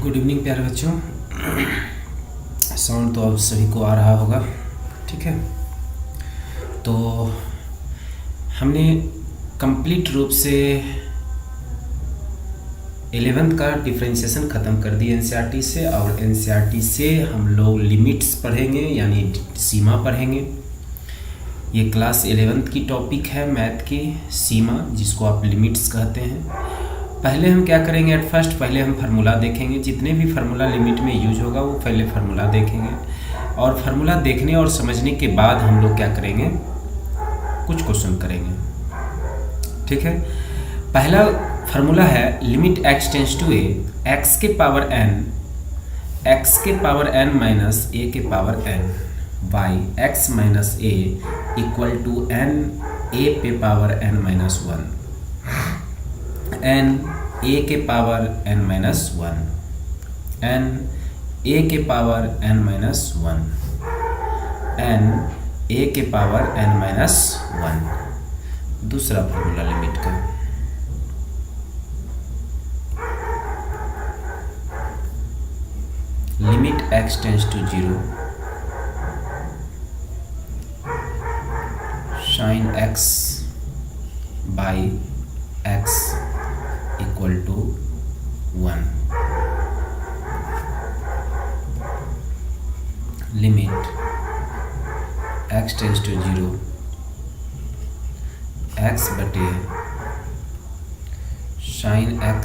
Good evening प्यारे बच्चों। Sound तो अब सभी को आ रहा होगा, ठीक है। तो हमने कंप्लीट रूप से 11th का डिफरेंशिएशन ख़त्म कर दिया एनसीईआरटी से, और एनसीईआरटी से हम लोग लिमिट्स पढ़ेंगे यानी सीमा पढ़ेंगे। ये क्लास 11th की टॉपिक है मैथ की, सीमा, जिसको आप लिमिट्स कहते हैं। पहले हम क्या करेंगे, एट फर्स्ट पहले हम फार्मूला देखेंगे। जितने भी फार्मूला लिमिट में यूज होगा वो पहले फार्मूला देखेंगे, और फार्मूला देखने और समझने के बाद हम लोग क्या करेंगे, कुछ क्वेश्चन करेंगे, ठीक है। पहला फार्मूला है limit x tends to a, x के पावर n माइनस a के power n by x minus a equal to n a पे power n minus 1, n a के power n minus 1, n a के power n minus 1, n a के power n minus 1। दूसरा formula limit का, limit x tends to 0 sine x by x equal to 1, limit x tends to 0 x बटे sine x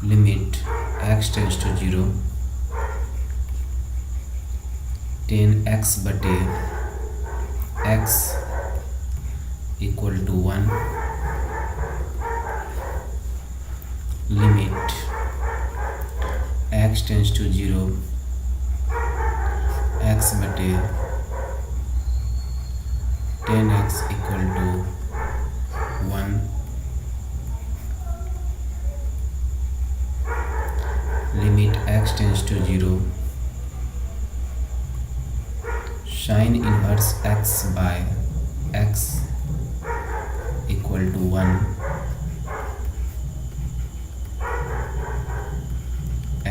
limit x tends to 0 10x बटे x equal to 1, limit x tends to 0 x बटे 10x equal to 1, limit x tends to 0 sine inverse x by x equal to 1,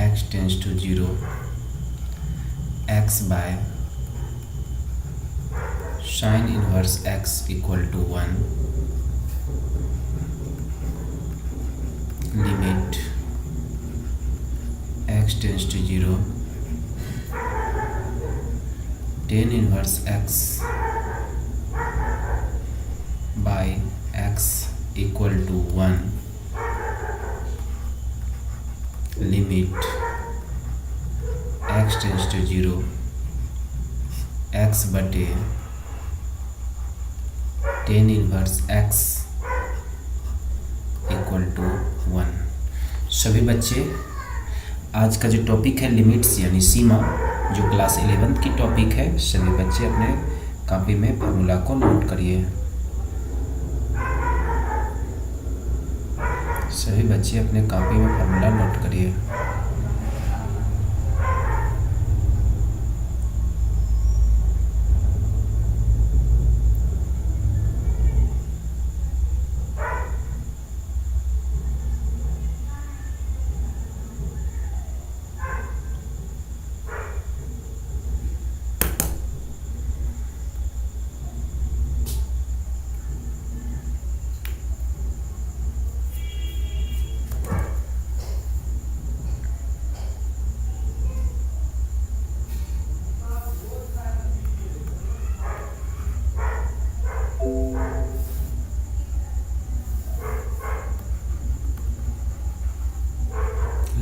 x tends to 0 x by sine inverse x equal to 1, limit x tends to 0 tan inverse x by x equal to 1, limit x tends to 0 x बटे tan inverse x equal to 1। सभी बच्चे, आज का जो topic है limits यानी सीमा, जो class 11th की टॉपिक है, सभी बच्चे अपने कॉपी में फार्मूला को नोट करिए। सभी बच्चे अपने कॉपी में फार्मूला नोट करिए।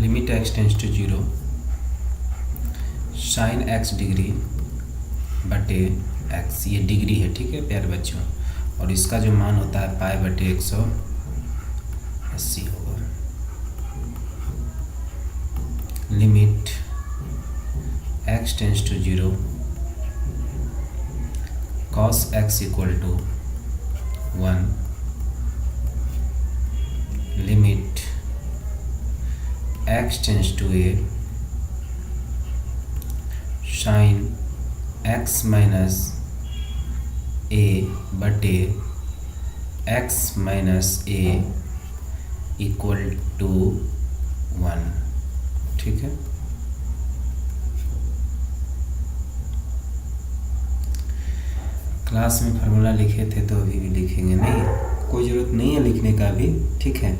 Limit x tends to 0 sine x degree बटे x, ये डिग्री है, ठीक है प्यारे बच्चों, और इसका जो मान होता है पाई बटे 180 होगा। Limit x tends to 0 cos x equal to 1, limit x tends to a sine x minus a बटे x minus a equal to 1। ठीक है, क्लास में फार्मूला लिखे थे तो अभी भी लिखेंगे नहीं, कोई ज़रूरत नहीं है लिखने का अभी। ठीक है,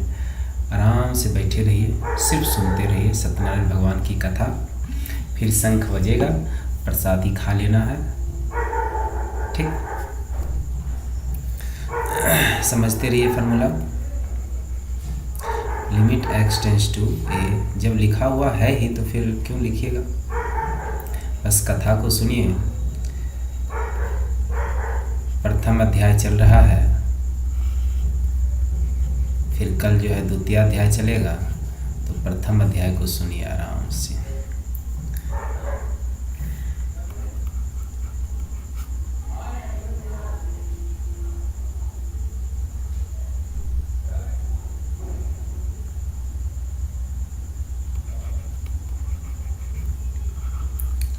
आराम से बैठे रहिए, सिर्फ सुनते रहिए सत्यनारायण भगवान की कथा। फिर शंख बजेगा, प्रसादी खा लेना है। ठीक, समझते रहिए formula. Limit x tends to a, जब लिखा हुआ है ही तो फिर क्यों लिखिएगा, बस कथा को सुनिए। प्रथम अध्याय चल रहा है, फिर कल जो है द्वितीय अध्याय चलेगा, तो प्रथम अध्याय को सुनिए आराम से।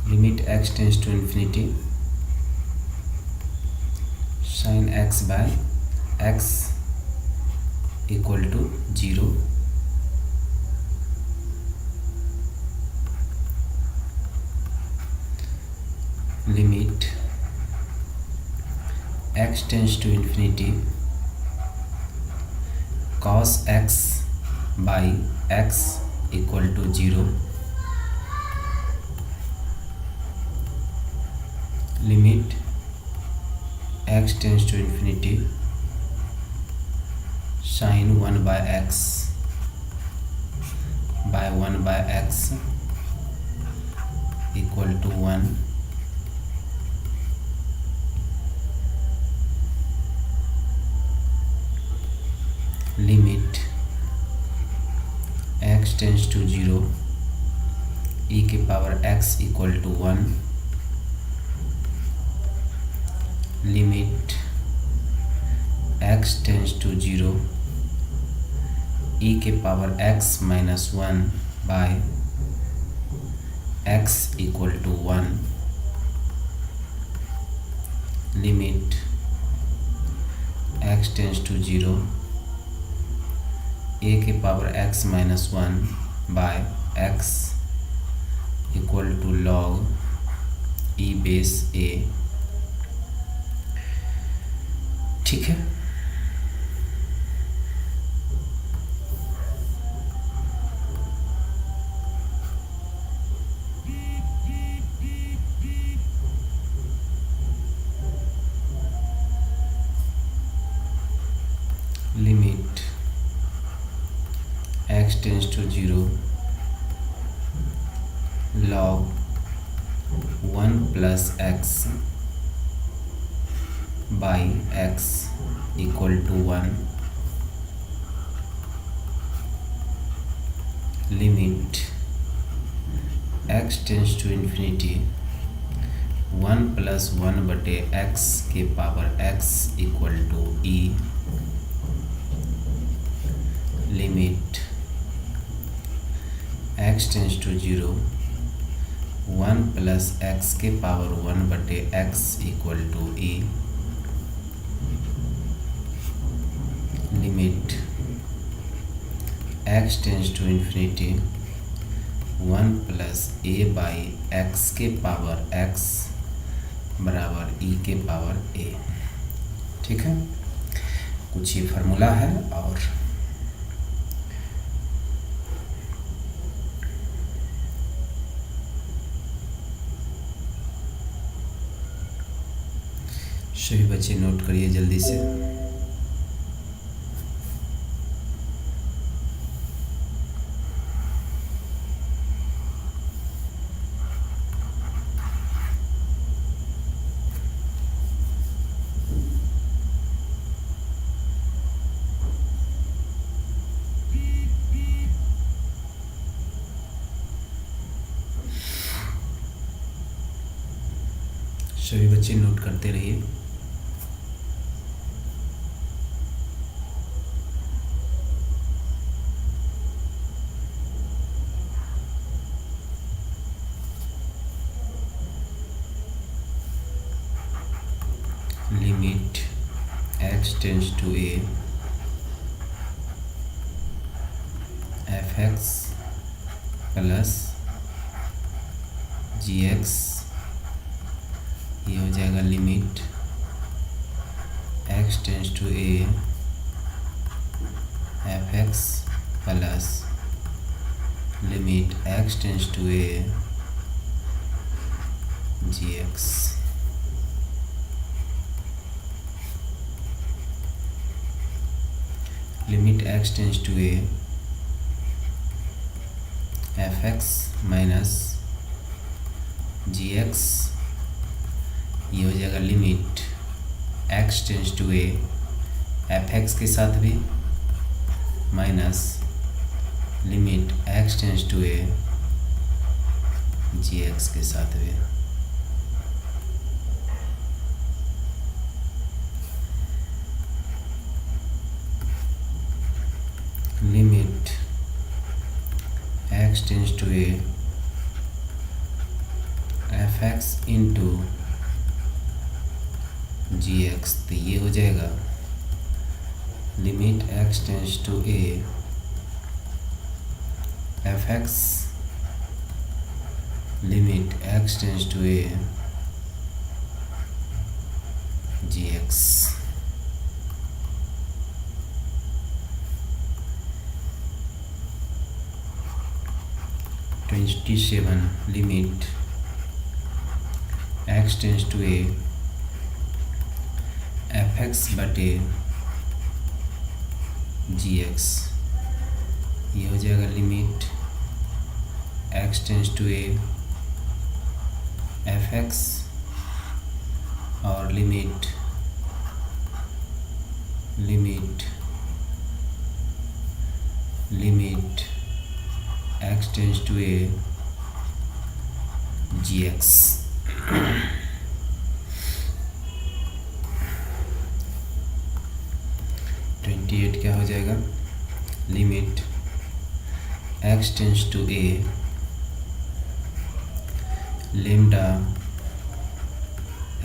Limit x tends to infinity sin x by x equal to 0। Limit x tends to infinity cos x by x equal to 0। Limit x tends to infinity sin 1 by x by 1 by x equal to 1। Limit x tends to 0 e के power x equal to 1। Limit x tends to 0 e के power x minus 1 by x equal to 1। Limit x tends to 0 a के power x minus 1 by x equal to log e base a। ठीक है, limit x tends to 0 log 1 plus x by x equal to 1। Limit x tends to infinity 1 plus 1 बटे x के power x equal to e। Limit x tends to 0 1 plus x के power 1 बटे x equal to e। Limit x tends to infinity 1 plus a by x के power x बराबर e के power a। ठीक है, कुछ ये फार्मूला है और सभी बच्चे नोट करिए जल्दी से। सभी बच्चे नोट करते रहिए। Limit x tends to a f x plus g x, ये हो जाएगा limit x tends to a f x plus limit x tends to a g x. Limit x tends to a f x minus g x, ये हो जाएगा limit x tends to a f x के साथ भी minus limit x tends to a g x के साथ भी। Limit x tends to a f x into g x, तो ये हो जाएगा limit x tends to a f x limit x tends to a g x. Limit x tends to a f x बटे g x, ये हो जाएगा limit x tends to a f x और limit x tends to a g x. 28 क्या हो जाएगा, limit x tends to a lambda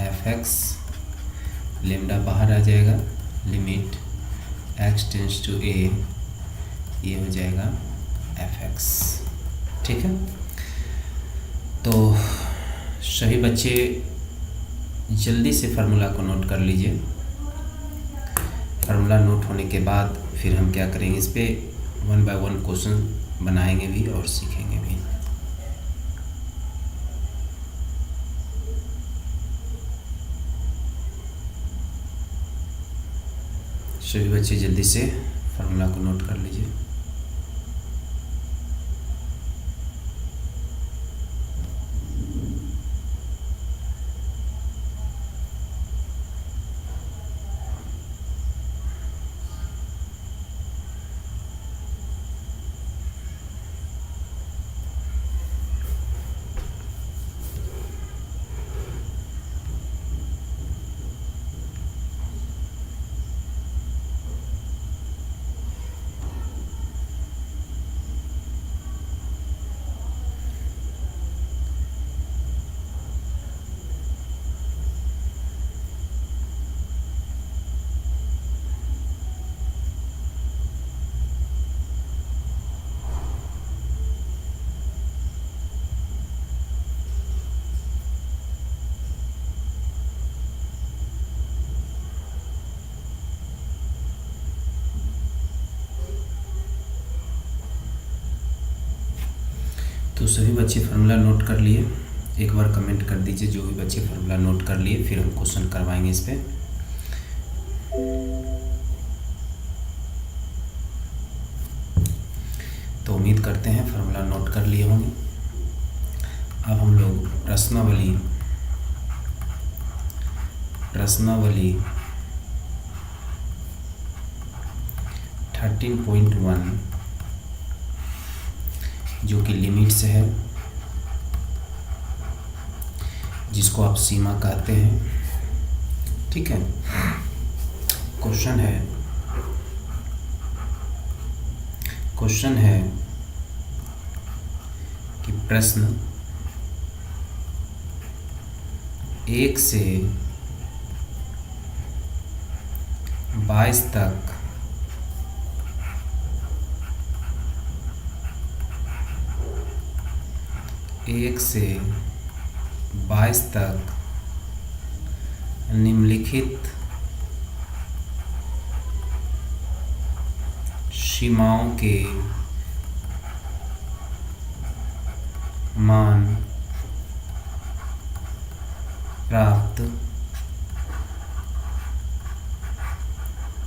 f x, lambda बाहर आ जाएगा, लिमिट एक्स टेंस टू ए, ये हो जाएगा एफ एक्स। ठीक है, तो सभी बच्चे जल्दी से फार्मूला को नोट कर लीजिए। फार्मूला नोट होने के बाद फिर हम क्या करेंगे, इस पे 1 बाय 1 क्वेश्चन बनाएंगे भी और सीखेंगे भी। सभी बच्चे जल्दी से फार्मूला को नोट कर लीजिए। तो सभी बच्चे फार्मूला नोट कर लिए, एक बार कमेंट कर दीजिए जो भी बच्चे फार्मूला नोट कर लिए, फिर हम क्वेश्चन करवाएंगे इस पे। तो उम्मीद करते हैं फार्मूला नोट कर लिए होंगे। अब हम लोग प्रश्नावली 13.1 जो कि लिमिट से है, जिसको आप सीमा कहते हैं। ठीक है, क्वेश्चन है कि प्रश्न 1 से 22 तक एक से 22 तक निम्नलिखित सीमाओं के मान प्राप्त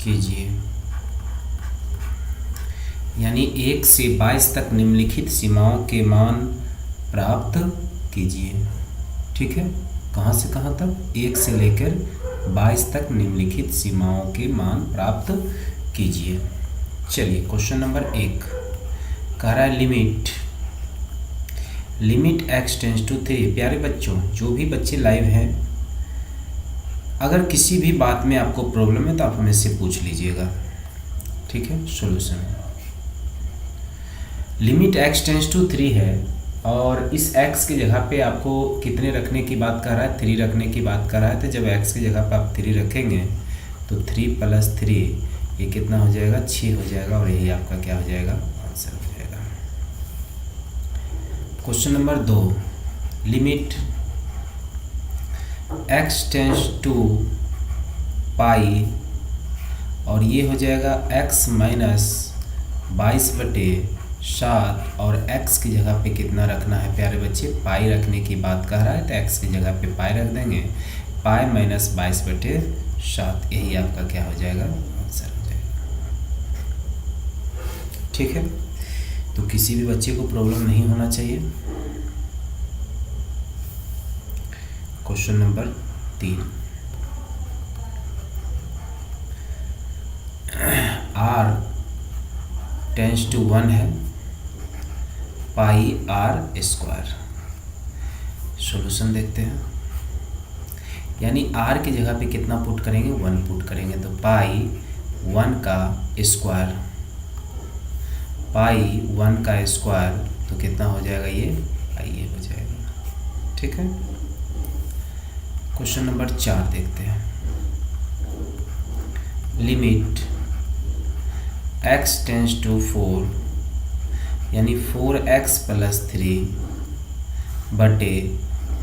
कीजिए। यानी 1 से 22 तक निम्नलिखित सीमाओं के मान प्राप्त कीजिए। ठीक है, कहाँ से कहाँ तक? 1 से लेकर 22 तक निम्नलिखित सीमाओं के मान प्राप्त कीजिए। चलिए क्वेश्चन नंबर 1 कह रहा है लिमिट x टेंस टू 3। प्यारे बच्चों, जो भी बच्चे लाइव हैं, अगर किसी भी बात में आपको प्रॉब्लम है तो आप हमें से पूछ लीजिएगा। ठीक है, solution limit x tends to 3 है और इस x की जगह पे आपको कितने रखने की बात कर रहा है? 3 रखने की बात कर रहा है। तो जब x की जगह पे आप 3 रखेंगे तो 3 + 3 ये कितना हो जाएगा? 6 हो जाएगा और यही आपका क्या हो जाएगा? आंसर हो जाएगा। Question number 2 limit x tends to pi और ये हो जाएगा x - 22/7 और x की जगह पे कितना रखना है प्यारे बच्चे? पाई रखने की बात कह रहा है तो x की जगह पे पाई रख देंगे। पाई - 22/7 यही आपका क्या हो जाएगा? आंसर हो जाएगा। ठीक है, तो किसी भी बच्चे को प्रॉब्लम नहीं होना चाहिए। Question number 3 r tends to 1 है, पाई r स्क्वायर। सॉल्यूशन देखते हैं। यानी r की जगह पे कितना पुट करेंगे? 1 पुट करेंगे। तो पाई 1 का स्क्वायर, पाई 1 का स्क्वायर तो कितना हो जाएगा? ये पाई हो जाएगा। ठीक है, क्वेश्चन नंबर 4 देखते हैं। लिमिट x टेंस टू 4 यानी 4x + 3 बटे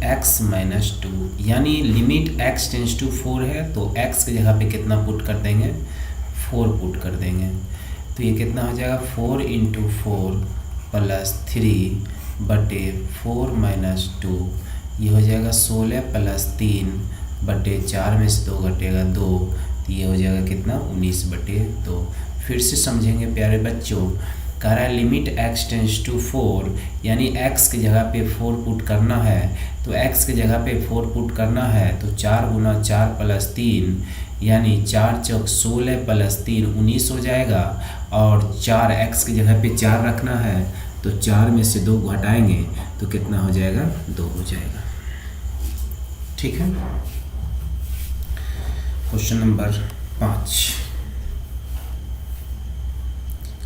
x - 2। यानी लिमिट x टेंस टू 4 है तो x की जगह पे कितना पुट कर देंगे? 4 पुट कर देंगे। तो ये कितना हो जाएगा? 4 × 4 + 3 बटे 4 - 2 ये हो जाएगा 16 + 3 बटे 4 में से 2 घटेगा 2 तो ये हो जाएगा कितना? 19/2। फिर से समझेंगे प्यारे बच्चों। कह रहा है लिमिट x टेंस टू 4 यानी x की जगह पे 4 पुट करना है। तो x की जगह पे 4 पुट करना है तो 4 × 4 + 3 यानी 4 × 4 16 + 3 19 हो जाएगा। और 4 x की जगह पे 4 रखना है तो 4 में से 2 घटाएंगे तो कितना हो जाएगा? 2 हो जाएगा। ठीक है, question number 5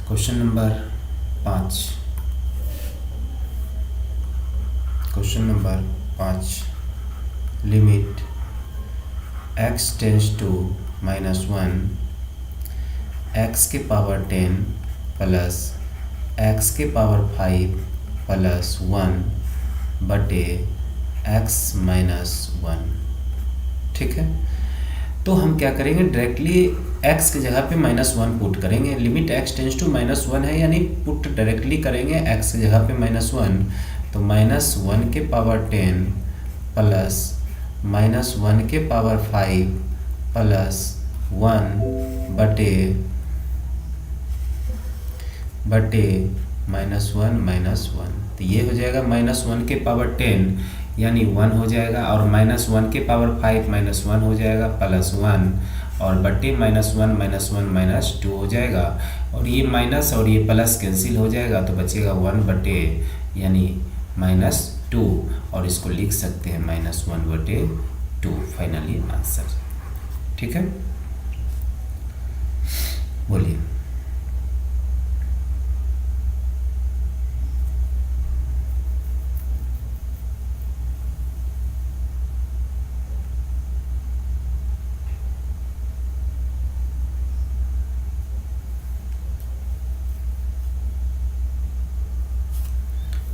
question number 5 limit x tends to -1 x के पावर 10 प्लस x के पावर 5 प्लस 1 बटे x - 1। ठीक है, तो हम क्या करेंगे? डायरेक्टली x की जगह पे -1 पुट करेंगे। लिमिट x टेंस टू -1 है यानी पुट डायरेक्टली करेंगे x की जगह पे -1 तो -1 के पावर 10 प्लस -1 के पावर 5 प्लस 1 बटे -1 तो ये हो जाएगा -1 के पावर 10 यानी 1 हो जाएगा और -1 के पावर 5 -1 हो जाएगा प्लस 1 और बटे -1 -2 हो जाएगा और ये माइनस और ये प्लस कैंसिल हो जाएगा तो बचेगा 1 बटे यानी -2 और इसको लिख सकते हैं -1/2 फाइनली आंसर। ठीक है, बोलिए।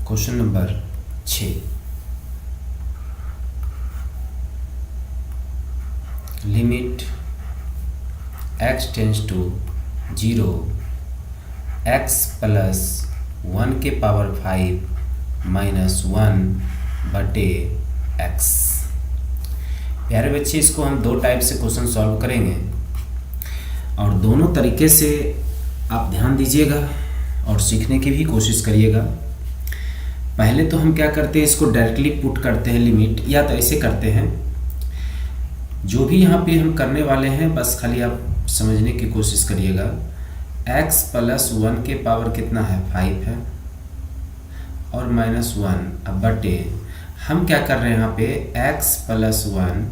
Question number 6, limit x tends to 0 x plus 1 के पावर 5 माइनस 1 बटे x। प्यारे बच्चे, इसको हम दो टाइप से क्वेश्चन सॉल्व करेंगे और दोनों तरीके से आप ध्यान दीजिएगा और सीखने की भी कोशिश करिएगा। पहले तो हम क्या करते हैं, इसको डायरेक्टली पुट करते हैं लिमिट, या तो ऐसे करते हैं। जो भी यहाँ पे हम करने वाले हैं बस खाली आप समझने की कोशिश करिएगा। x प्लस 1 के पावर कितना है, 5 है, और माइनस 1 अब बटे हम क्या कर रहे हैं यहाँ पे x प्लस 1,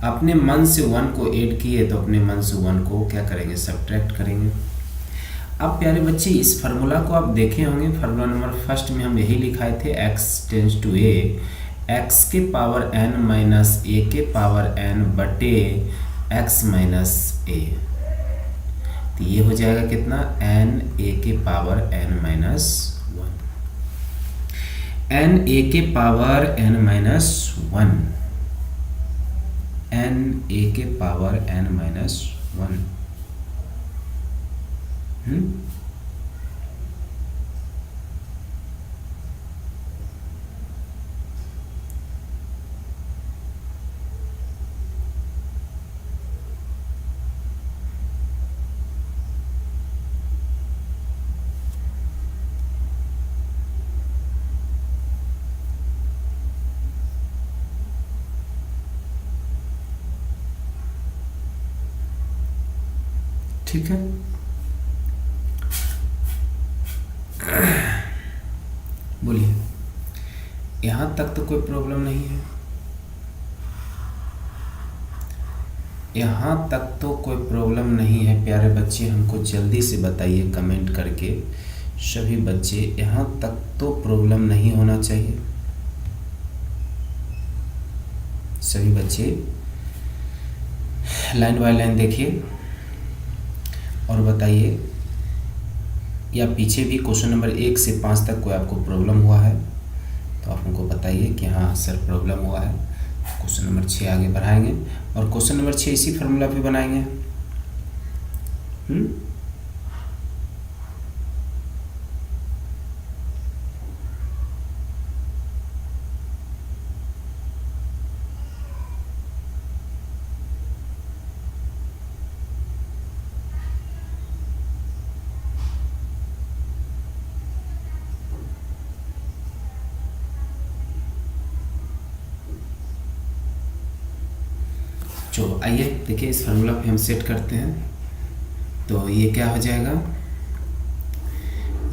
अपने मन से 1 को ऐड किए तो अपने मन से 1 को क्या करेंगे, सब्ट्रैक्ट करेंगे। अब प्यारे बच्चे, इस फार्मूला को आप देखे होंगे, फार्मूला नंबर फर्स्ट में हम यही लिखाए थे, x tends to a, x के पावर n माइनस a के पावर n बटे x माइनस a। तो ये हो जाएगा कितना, n a के power n minus 1, n a के power n minus 1, n a के पावर n माइनस 1। ठीक है, बोलिए, यहाँ तक तो कोई प्रॉब्लम नहीं है, यहाँ तक तो कोई प्रॉब्लम नहीं है प्यारे बच्चे। हमको जल्दी से बताइए कमेंट करके सभी बच्चे, यहाँ तक तो प्रॉब्लम नहीं होना चाहिए। सभी बच्चे लाइन बाय लाइन देखिए और बताइए, या पीछे भी क्वेश्चन नंबर 1 से 5 तक कोई आपको प्रॉब्लम हुआ है तो आप हमको बताइए कि हाँ सर प्रॉब्लम हुआ है। क्वेश्चन नंबर 6 आगे बढ़ाएंगे और क्वेश्चन नंबर 6 इसी फार्मूला पे बनाएंगे। चलो आइए देखिए, इस फार्मूला पे हम सेट करते हैं तो ये क्या हो जाएगा,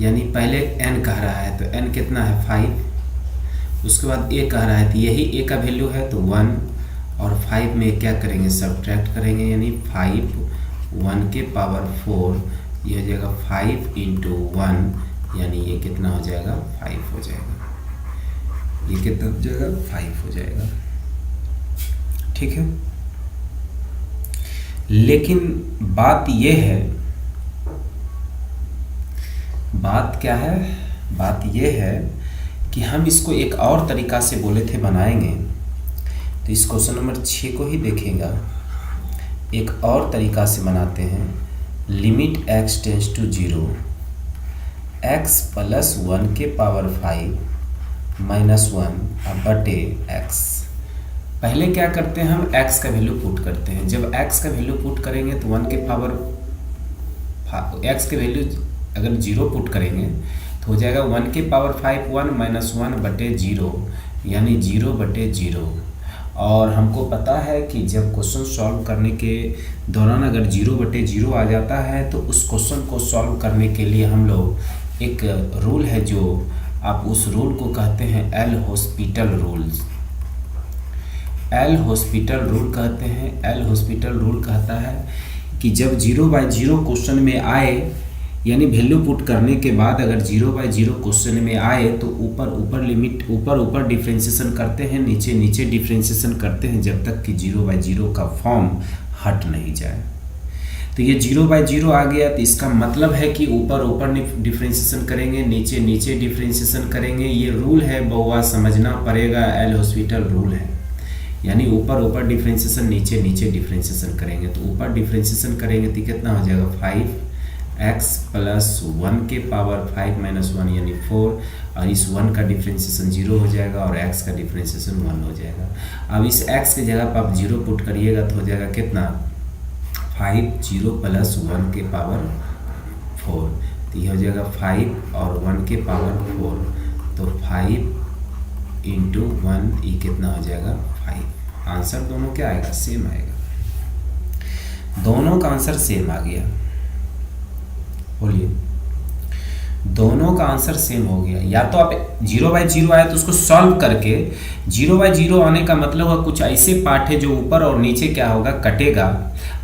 यानी पहले n कह रहा है तो n कितना है 5, उसके बाद a कह रहा है तो यही a का वैल्यू है तो 1, और 5 में क्या करेंगे, सब्ट्रैक्ट करेंगे, यानी 5 1 के पावर 4, ये हो जाएगा 5 इंटू 1, यानी ये कितना हो जाएगा, 5 हो जाएगा। ये कितना हो जाएगा, 5 हो जाएगा। ठीक है, लेकिन बात ये है, बात क्या है, बात ये है कि हम इसको एक और तरीका से बोले थे बनाएंगे, तो इस क्वेश्चन नंबर 6 को ही देखेगा, एक और तरीका से बनाते हैं। Limit x tends to 0 x plus 1 के पावर 5 माइनस 1 बटे x। पहले क्या करते हैं, हम x का वैल्यू पुट करते हैं। जब x का वैल्यू पुट करेंगे तो 1 के पावर x के वैल्यू अगर 0 पुट करेंगे तो हो जाएगा 1 के पावर 5 1 माइनस 1 बटे 0, यानी 0 बटे 0। और हमको पता है कि जब क्वेश्चन सॉल्व करने के दौरान अगर 0 बटे 0 आ जाता है तो उस क्वेश्चन को सॉल्व करने के लिए हम लोग एक रूल है, जो आप उस रूल को कहते हैं L hospital rules. L hospital rule कहते हैं। एल हॉस्पिटल रूल कहता है कि जब 0/0 क्वेश्चन में आए, यानी वैल्यू पुट करने के बाद अगर 0/0 क्वेश्चन में आए तो ऊपर ऊपर लिमिट, ऊपर ऊपर डिफ्रेंशिएशन करते हैं, नीचे नीचे डिफ्रेंशिएशन करते हैं, जब तक कि 0/0 का फॉर्म हट नहीं जाए। तो ये 0/0 आ गया, तो इसका मतलब है कि ऊपर ऊपर डिफ्रेंशिएशन करेंगे, नीचे नीचे डिफ्रेंशिएशन करेंगे। ये रूल है बउआ, समझना पड़ेगा, एल हॉस्पिटल रूल है। यानी ऊपर ऊपर डिफ्रेंशिएशन, नीचे नीचे डिफ्रेंशिएशन करेंगे। तो ऊपर डिफ्रेंशिएशन करेंगे तो कितना हो जाएगा 5x + 1 के पावर 5 - 1 यानी 4, और इस 1 का डिफ्रेंशिएशन 0 हो जाएगा और x का डिफ्रेंशिएशन 1 हो जाएगा। अब इस x की जगह पर आप 0 पुट करिएगा तो हो जाएगा कितना 5 0 + 1 के पावर 4, तो ये हो जाएगा 5 और 1 के पावर 4, तो 5 × 1 ये कितना हो जाएगा 5। आंसर दोनों क्या आएगा, सेम आएगा। दोनों का आंसर सेम आ गया, बोलिए, दोनों का आंसर सेम हो गया। या तो आप 0/0 आए तो उसको सॉल्व करके, 0/0 आने का मतलब हुआ कुछ ऐसे पार्ट है जो ऊपर और नीचे क्या होगा, कटेगा।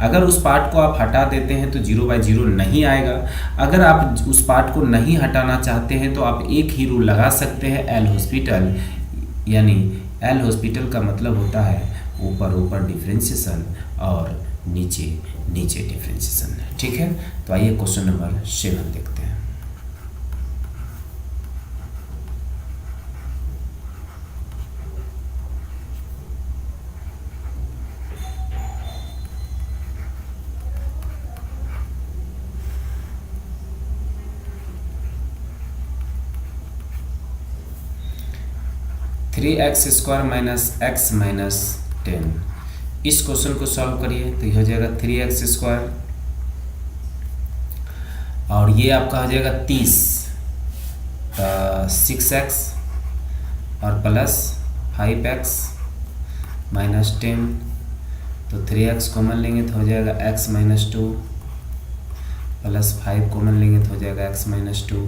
अगर उस पार्ट को आप हटा देते हैं तो 0/0 नहीं आएगा। अगर आप उस पार्ट को नहीं हटाना चाहते हैं तो आप एक ही रूल लगा सकते हैं, एल हॉस्पिटल। यानी एल हॉस्पिटल का मतलब होता है ऊपर ऊपर डिफ्रेंशिएशन और नीचे नीचे डिफ्रेंशिएशन। ठीक है, तो आइए क्वेश्चन नंबर 7 देखते हैं। थ्री एक्स स्क्वायर - x - 10, इस क्वेश्चन को सॉल्व करिए तो ये हो जाएगा 3x² और ये आपका हो जाएगा 30, 6x और प्लस 5x - 10, तो 3x कॉमन लेंगे तो हो जाएगा x - 2 प्लस 5 कॉमन लेंगे तो हो जाएगा x - 2।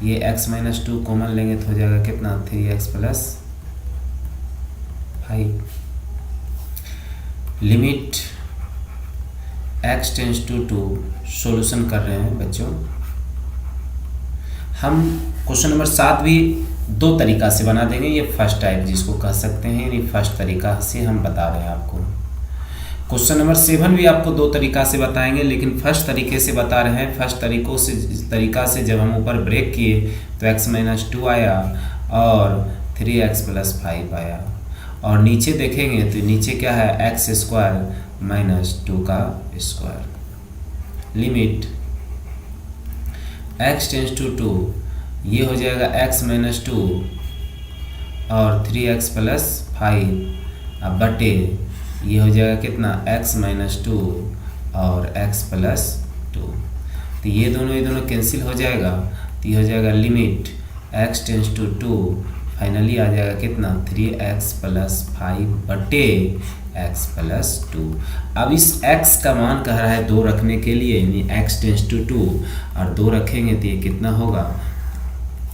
ये x - 2 कॉमन लेंगे तो हो जाएगा कितना 3x + 5। Limit x tends to 2, solution कर रहे हैं बच्चों। हम क्वेश्चन नंबर 7 भी 2 तरीका से बना देंगे। ये फर्स्ट टाइप जिसको कह सकते हैं, यानी फर्स्ट तरीका से हम बता रहे हैं आपको। क्वेश्चन नंबर 7 भी आपको 2 तरीका से बताएंगे, लेकिन फर्स्ट तरीके से बता रहे हैं। फर्स्ट तरीका से जब हम ऊपर ब्रेक किए तो x - 2 आया और 3x + 5 आया, और नीचे देखेंगे तो नीचे क्या है x² - 2 का square. Limit x tends to 2, ये हो जाएगा x - 2 और 3x + 5 अब बटे ये हो जाएगा कितना x - 2 और x + 2, तो ये दोनों कैंसिल हो जाएगा, तो ये हो जाएगा limit x tends to 2, finally आ जाएगा कितना 3x + 5 बटे x + 2। अब इस x का मान कह रहा है 2 रखने के लिए, यानी x टेंड्स टू 2 और 2 रखेंगे तो ये कितना होगा,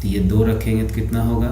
तो ये 2 रखेंगे तो कितना होगा